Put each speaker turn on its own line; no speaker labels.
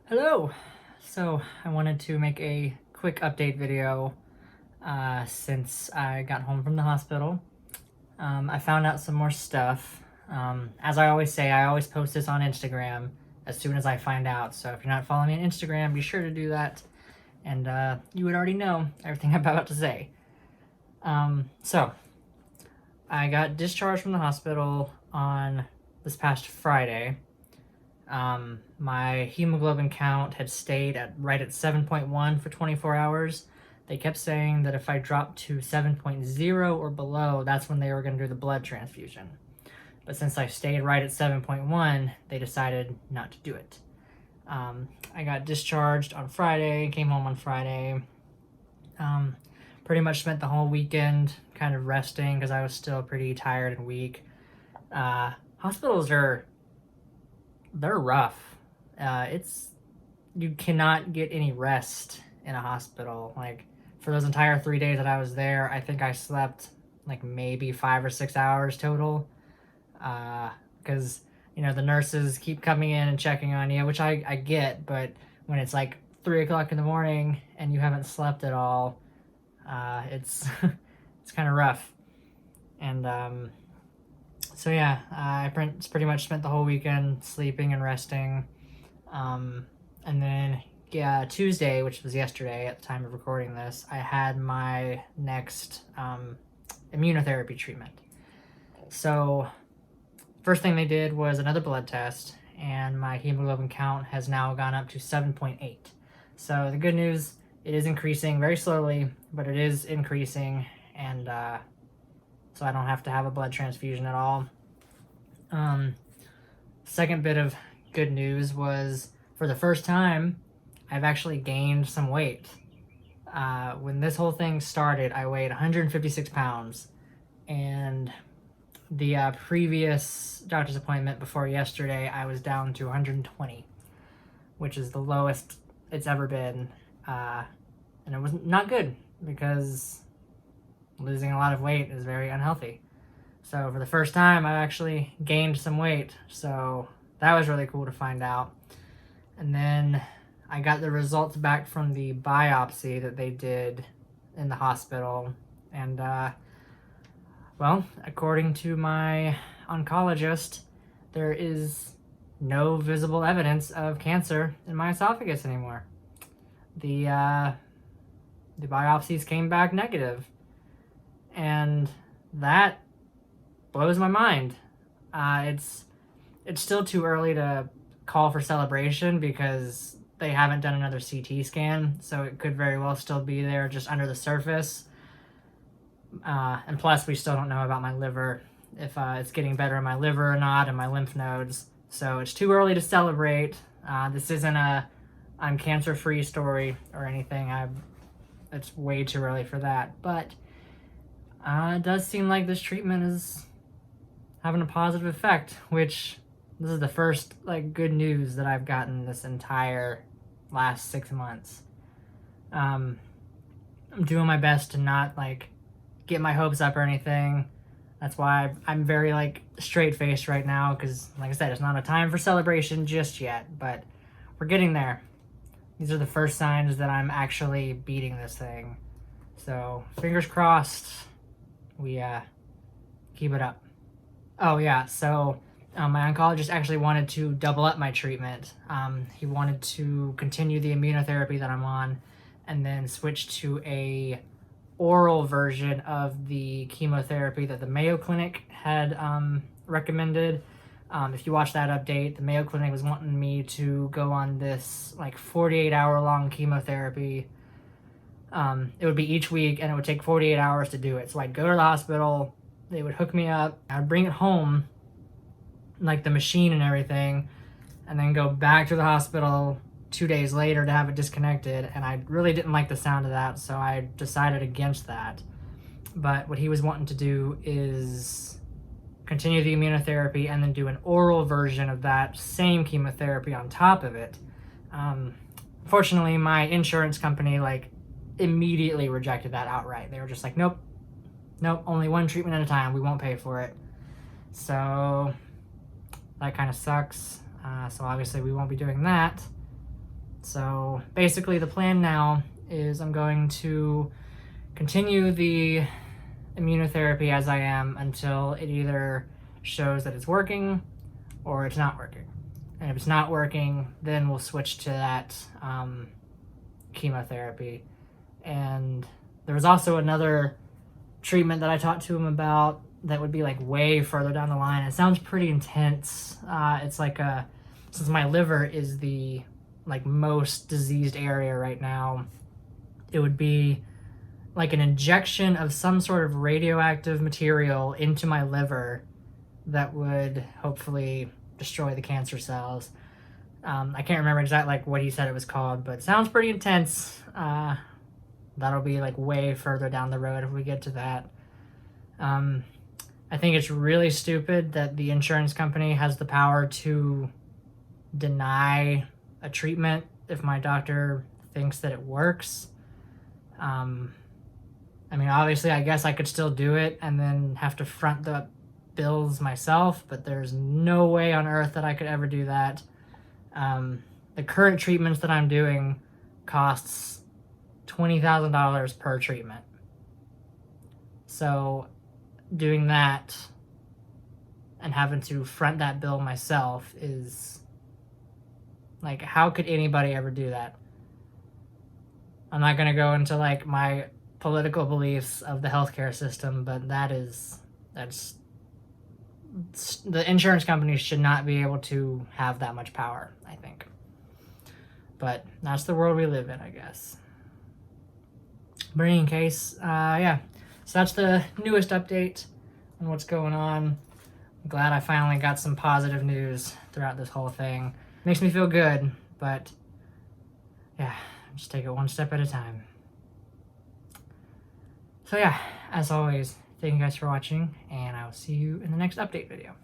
Hello! So I wanted to make a quick update video since I got home from the hospital. I found out some more stuff. As I always say, I always post this on Instagram as soon as I find out. So if you're not following me on Instagram, be sure to do that. And you would already know everything I'm about to say. So I got discharged from the hospital on this past Friday. My hemoglobin count had stayed right at 7.1 for 24 hours. They kept saying that if I dropped to 7.0 or below, that's when they were going to do the blood transfusion. But since I stayed right at 7.1, they decided not to do it. I got discharged on Friday, came home on Friday. Pretty much spent the whole weekend kind of resting because I was still pretty tired and weak. Hospitals they're rough. You cannot get any rest in a hospital. Like, for those entire 3 days that I was there, I think I slept like maybe 5 or 6 hours total. Because, the nurses keep coming in and checking on you, which I get, but when it's like 3 o'clock in the morning and you haven't slept at all, it's, it's kind of rough. And, so yeah, I pretty much spent the whole weekend sleeping and resting. And then Tuesday, which was yesterday at the time of recording this, I had my next immunotherapy treatment. So first thing they did was another blood test, and my hemoglobin count has now gone up to 7.8. So the good news, it is increasing very slowly, but it is increasing, and so I don't have to have a blood transfusion at all. Second bit of good news was, for the first time, I've actually gained some weight. When this whole thing started, I weighed 156 pounds, and the previous doctor's appointment before yesterday, I was down to 120, which is the lowest it's ever been, and it was not good because losing a lot of weight is very unhealthy. So for the first time, I actually gained some weight. So that was really cool to find out. And then I got the results back from the biopsy that they did in the hospital. And, well, according to my oncologist, there is no visible evidence of cancer in my esophagus anymore. The biopsies came back negative. And that blows my mind. It's still too early to call for celebration because they haven't done another CT scan, so it could very well still be there just under the surface. And plus, we still don't know about my liver, if it's getting better in my liver or not, and my lymph nodes. So it's too early to celebrate. This isn't I'm cancer-free story or anything. It's way too early for that, but it does seem like this treatment is having a positive effect, which this is the first good news that I've gotten this entire last 6 months. I'm doing my best to not get my hopes up or anything. That's why I'm very straight-faced right now, because like I said, it's not a time for celebration just yet, but we're getting there. These are the first signs that I'm actually beating this thing. So fingers crossed we keep it up. Oh yeah, so my oncologist actually wanted to double up my treatment. He wanted to continue the immunotherapy that I'm on and then switch to a oral version of the chemotherapy that the Mayo Clinic had recommended. If you watch that update, the Mayo Clinic was wanting me to go on this 48-hour long chemotherapy. It would be each week, and it would take 48 hours to do it. So I'd go to the hospital, they would hook me up, I'd bring it home, the machine and everything, and then go back to the hospital 2 days later to have it disconnected, and I really didn't like the sound of that, so I decided against that. But what he was wanting to do is continue the immunotherapy and then do an oral version of that same chemotherapy on top of it. Fortunately, my insurance company, immediately rejected that outright. They were just like, nope, only one treatment at a time. We won't pay for it. So that kind of sucks. So obviously we won't be doing that. So basically the plan now is I'm going to continue the immunotherapy as I am until it either shows that it's working or it's not working. And if it's not working, then we'll switch to that chemotherapy. And there was also another treatment that I talked to him about that would be like way further down the line. It sounds pretty intense. It's like since my liver is the like most diseased area right now, it would be like an injection of some sort of radioactive material into my liver that would hopefully destroy the cancer cells. I can't remember exactly like what he said it was called, but it sounds pretty intense. That'll be like way further down the road if we get to that. I think it's really stupid that the insurance company has the power to deny a treatment if my doctor thinks that it works. I mean, obviously, I guess I could still do it and then have to front the bills myself, but there's no way on earth that I could ever do that. The current treatments that I'm doing costs $20,000 per treatment. So doing that and having to front that bill myself is like, how could anybody ever do that? I'm not going to go into like my political beliefs of the healthcare system, but that's the insurance companies should not be able to have that much power, I think. But that's the world we live in, I guess. But in any case, yeah. So that's the newest update on what's going on. I'm glad I finally got some positive news throughout this whole thing. Makes me feel good, but yeah, just take it one step at a time. So yeah, as always, thank you guys for watching, and I will see you in the next update video.